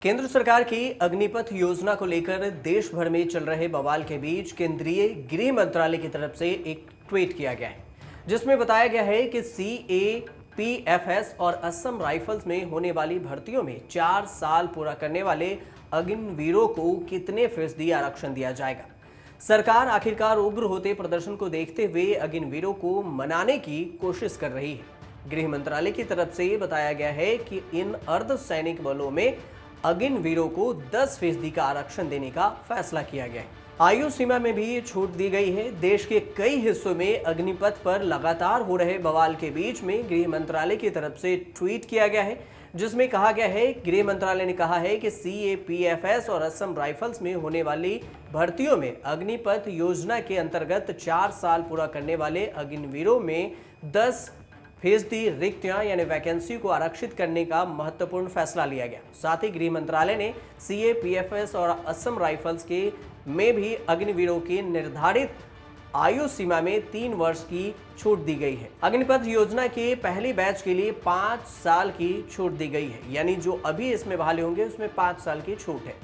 केंद्र सरकार की अग्निपथ योजना को लेकर देश भर में चल रहे बवाल के बीच केंद्रीय गृह मंत्रालय की तरफ से एक ट्वीट किया गया है, जिसमें बताया गया है कि सीएपीएफएस और असम राइफल्स में होने वाली भर्तियों में 4 साल पूरा करने वाले अग्निवीरों को कितने फीसदी आरक्षण दिया जाएगा। सरकार आखिरकार उग्र होते प्रदर्शन को देखते हुए अग्निवीरों को मनाने की कोशिश कर रही है। गृह मंत्रालय की तरफ से बताया गया है कि इन अर्धसैनिक बलों में अग्निवीरों को 10% का आरक्षण देने का फैसला किया गया है। आयु सीमा में भी छूट दी गई है। देश के कई हिस्सों में अग्निपथ पर लगातार हो रहे बवाल के बीच में गृह मंत्रालय की तरफ से ट्वीट किया गया है, जिसमें कहा गया है, गृह मंत्रालय ने कहा है कि सीएपीएफएस और असम राइफल्स में होने वाली भर्तियों में अग्निपथ योजना के अंतर्गत 4 साल पूरा करने वाले अग्निवीरों में 10% रिक्तियां यानी वैकेंसी को आरक्षित करने का महत्वपूर्ण फैसला लिया गया। साथ ही गृह मंत्रालय ने सीएपीएफएस और असम राइफल्स के में भी अग्निवीरों की निर्धारित आयु सीमा में 3 वर्ष की छूट दी गई है। अग्निपथ योजना के पहले बैच के लिए 5 साल की छूट दी गई है, यानी जो अभी इसमें बहाली होंगे उसमें 5 साल की छूट है।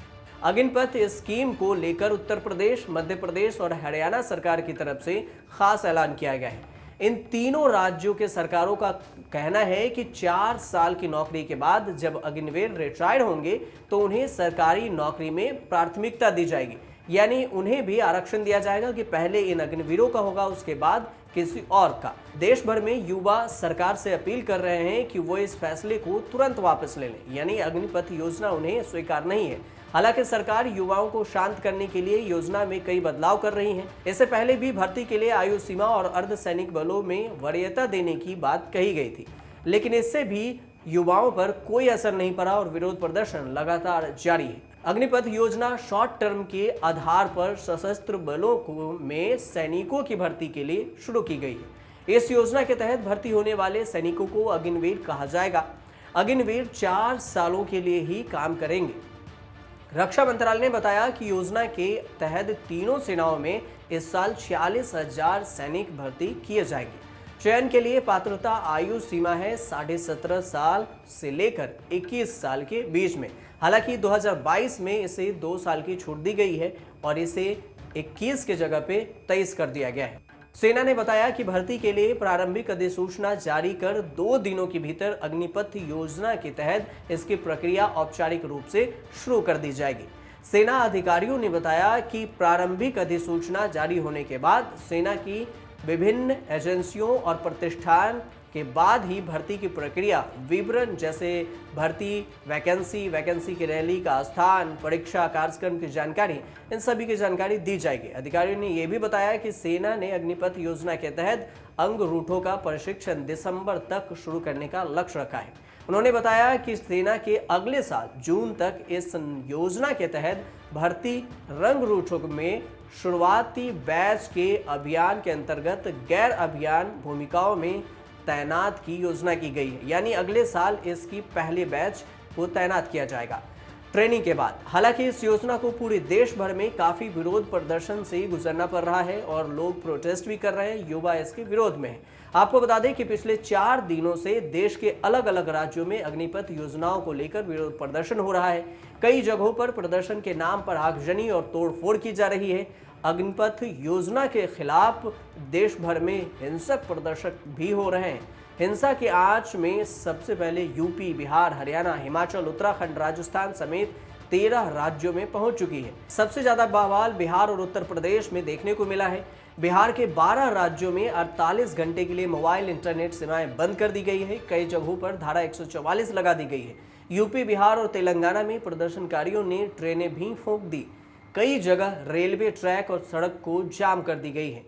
अग्निपथ स्कीम को लेकर उत्तर प्रदेश, मध्य प्रदेश और हरियाणा सरकार की तरफ से खास ऐलान किया गया है। इन तीनों राज्यों के सरकारों का कहना है कि 4 साल की नौकरी के बाद जब अग्निवीर रिटायर्ड होंगे तो उन्हें सरकारी नौकरी में प्राथमिकता दी जाएगी, यानी उन्हें भी आरक्षण दिया जाएगा कि पहले इन अग्निवीरों का होगा, उसके बाद किसी और का। देश भर में युवा सरकार से अपील कर रहे हैं कि वो इस फैसले को तुरंत वापस ले लें, यानी अग्निपथ योजना उन्हें स्वीकार नहीं है। हालांकि सरकार युवाओं को शांत करने के लिए योजना में कई बदलाव कर रही है। इससे पहले भी भर्ती के लिए आयु सीमा और अर्धसैनिक बलों में वरीयता देने की बात कही गई थी, लेकिन इससे भी युवाओं पर कोई असर नहीं पड़ा और विरोध प्रदर्शन लगातार जारी है। अग्निपथ योजना शॉर्ट टर्म के आधार पर सशस्त्र बलों में सैनिकों की भर्ती के लिए शुरू की गई है। इस योजना के तहत भर्ती होने वाले सैनिकों को अग्निवीर कहा जाएगा। अग्निवीर 4 सालों के लिए ही काम करेंगे। रक्षा मंत्रालय ने बताया कि योजना के तहत तीनों सेनाओं में इस साल 46,000 सैनिक भर्ती किए जाएंगे। चयन के लिए पात्रता आयु सीमा है 17.5 साल से लेकर 21 साल के बीच में। हालांकि 2022 में इसे 2 साल की छूट दी गई है और इसे 21 के जगह पे 23 कर दिया गया है। सेना ने बताया कि भर्ती के लिए प्रारंभिक अधिसूचना जारी कर 2 दिनों के भीतर अग्निपथ योजना के तहत इसकी प्रक्रिया औपचारिक रूप से शुरू कर दी जाएगी। सेना अधिकारियों ने बताया कि प्रारंभिक अधिसूचना जारी होने के बाद सेना की विभिन्न एजेंसियों और प्रतिष्ठान के बाद ही भर्ती की प्रक्रिया विवरण जैसे भर्ती, वैकेंसी की रैली का स्थान, परीक्षा कार्यक्रम की जानकारी, इन सभी की जानकारी दी जाएगी। अधिकारियों ने यह भी बताया कि सेना ने अग्निपथ योजना के तहत अंग रूठों का प्रशिक्षण दिसंबर तक शुरू करने का लक्ष्य रखा है। उन्होंने बताया कि सेना के अगले साल जून तक इस योजना के तहत भर्ती रंग रूठों में शुरुआती बैच के अभियान के अंतर्गत गैर अभियान भूमिकाओं में तैनात की योजना की गई है, यानी अगले साल इसकी पहले बैच को तैनात किया जाएगा ट्रेनिंग के बाद। हालांकि इस योजना को पूरे देश भर में काफी विरोध प्रदर्शन से गुजरना पड़ रहा है और लोग प्रोटेस्ट भी कर रहे हैं, युवा इसके विरोध में है। आपको बता दें कि पिछले 4 दिनों से देश के अलग अलग राज्यों में अग्निपथ योजनाओं को लेकर विरोध प्रदर्शन हो रहा है। कई जगहों पर प्रदर्शन के नाम पर आगजनी और तोड़फोड़ की जा रही है। अग्निपथ योजना के खिलाफ देश भर में हिंसक प्रदर्शन भी हो रहे हैं। हिंसा की आंच में सबसे पहले यूपी, बिहार, हरियाणा, हिमाचल, उत्तराखंड, राजस्थान समेत 13 राज्यों में पहुंच चुकी है। सबसे ज्यादा बवाल बिहार और उत्तर प्रदेश में देखने को मिला है। बिहार के 12 राज्यों में 48 घंटे के लिए मोबाइल इंटरनेट सेवाएं बंद कर दी गई है। कई जगहों पर धारा 144 लगा दी गई है। यूपी, बिहार और तेलंगाना में प्रदर्शनकारियों ने ट्रेनें भी फूंक दी। कई जगह रेलवे ट्रैक और सड़क को जाम कर दी गई है।